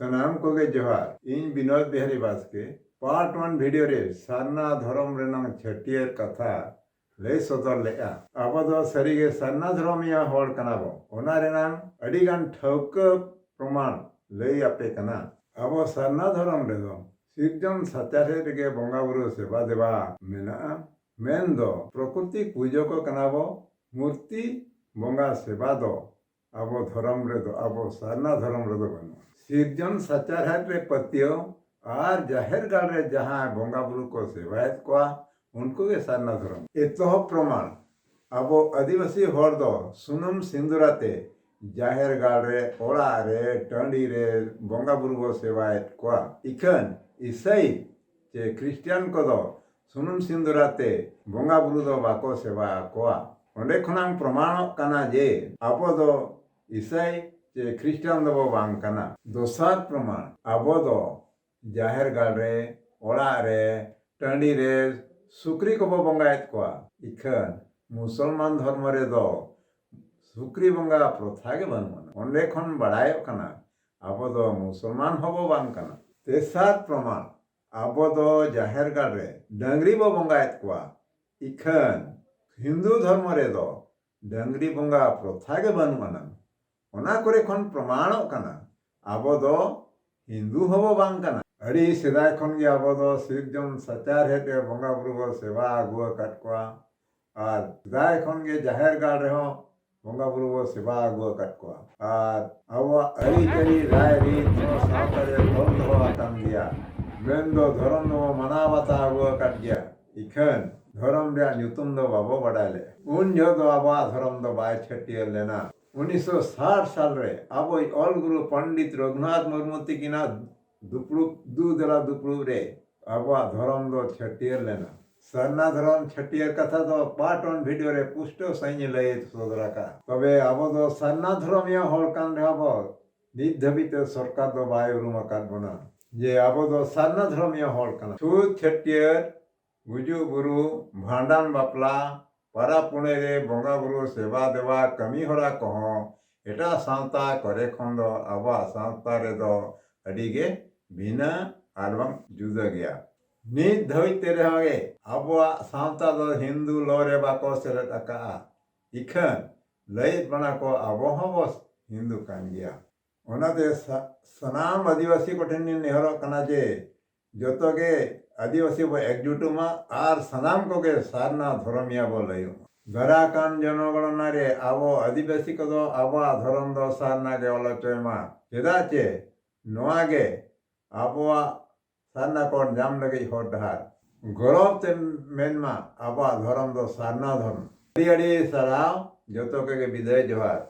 सनाम कोगे जोहार इन Vinod Bihari Baske part 1 video रे सारना धर्म रेनांग छटियर कथा लय सदर लेआ आबो दो सरीगे सारना धर्मिया होड़ कनाबो ओना रेनांग अडिगान ठौक प्रमाण लय आपे कना आबो सारना धर्म रे दो सिरजन सत्यारे रे बंगा बुरु सेवा देवा मेना मेन दो प्रकृति पूजक कनाबो मूर्ति बंगा सेवा दो आबो धर्म रे दो आबो सारना धर्म रे दो बनो सिरजन सचारहाट रे पत्यो और जाहिर गाल रे जहाँ बंगा बुरु को सेवायत को उनको के सारना धर्म एतो प्रमाण अब आदिवासी हर दो सुनम सिंदुराते जाहिर गाल रे ओड़ा रे टंडी रे बंगा बुरु को सेवायत को इखन ईसाई जे क्रिश्चियन को दो सुनम सिंदुराते बंगा बुरु दो बाको सेवा को ओंडे खनांग प्रमाण कना जे आपो दो ईसाई जे ख्रिस्टान दो बांग कना दोसार प्रमाण आबो दो जाहिर गाल रे ओड़ा रे टंडी रे सुक्री को बंगायत को इखन मुसलमान धर्म रे दो सुक्री बंगा प्रथा के बनवन ओंडे खन बड़ायो कना आबो दो मुसलमान होबो बांग कना तेसार प्रमाण आबो दो जाहिर गाल रे डंगरी बो बंगायत को इखन हिंदू धर्म रे दो डंगरी बंगा प्रथा के बनवन ओना करे खन प्रमाण कना आबो दो हिंदू होबो बांग कना अड़ी सेदाय खन गे आबो दो सिरजन सचार हेटे बंगा बुरु को सेवा आगुआ कट को और सेदाय खन गे जाहिर गाल रे हो बंगा बुरु को सेवा आगुआ कट को और आबो अड़ी करी राय रीत सावतरे बंद हो आतम दिया मेन दो धर्म दो मनावता आगुआ कट गया इखन धर्म रे न्यूतम दो बाबो बडाले उन जो दो आबा धर्म दो बाय छटियर लेना 1960 साल रे आबो ऑल गुरु पंडित रघुनाथ मुर्मू तिकिना दुपड़ू दू दला दुपड़ू रे आबो धर्म दो छटियर लेना सरना धर्म छटियर कथा दो पार्ट 1 वीडियो रे पुष्टो सैन्य लय सोदरा का तबे आबो दो सरना धर्म या होल कान रे आबो नित धबिते सरकार दो बाय रूम काट बना जे आबो दो सरना धर्म या होल कान छूत छटियर गुजु गुरु भांडान बापला पारा पुणे रे बंगा बुरु सेवा देवा कमी हरा कहो एटा सावता करे खन दो आबा सावता रे दो अडिगे बिना आरबंग जुदा गया नित धइते रे हगे आबा सावता दो हिंदू लोरे बाको सेले तका इखन लय बना को आबो हो हिंदू कान गया ओनाते सनाम आदिवासी कोठेनी नेहरो कना जे जोतो के आदिवासी बो एकजुटुमा आर सनाम को के सारना धर्मिया बो लयो गरा कान जनगणना रे आबो आदिवासी को दो आबा धर्म दो सारना के ओलचोयमा चेदाचे नोआगे आबो सारना को जाम लगे होर डहार गौरव ते मेनमा आबा धर्म दो सारना धर्म अड़ी अड़ी सराव जोतो के विदाय जोहार।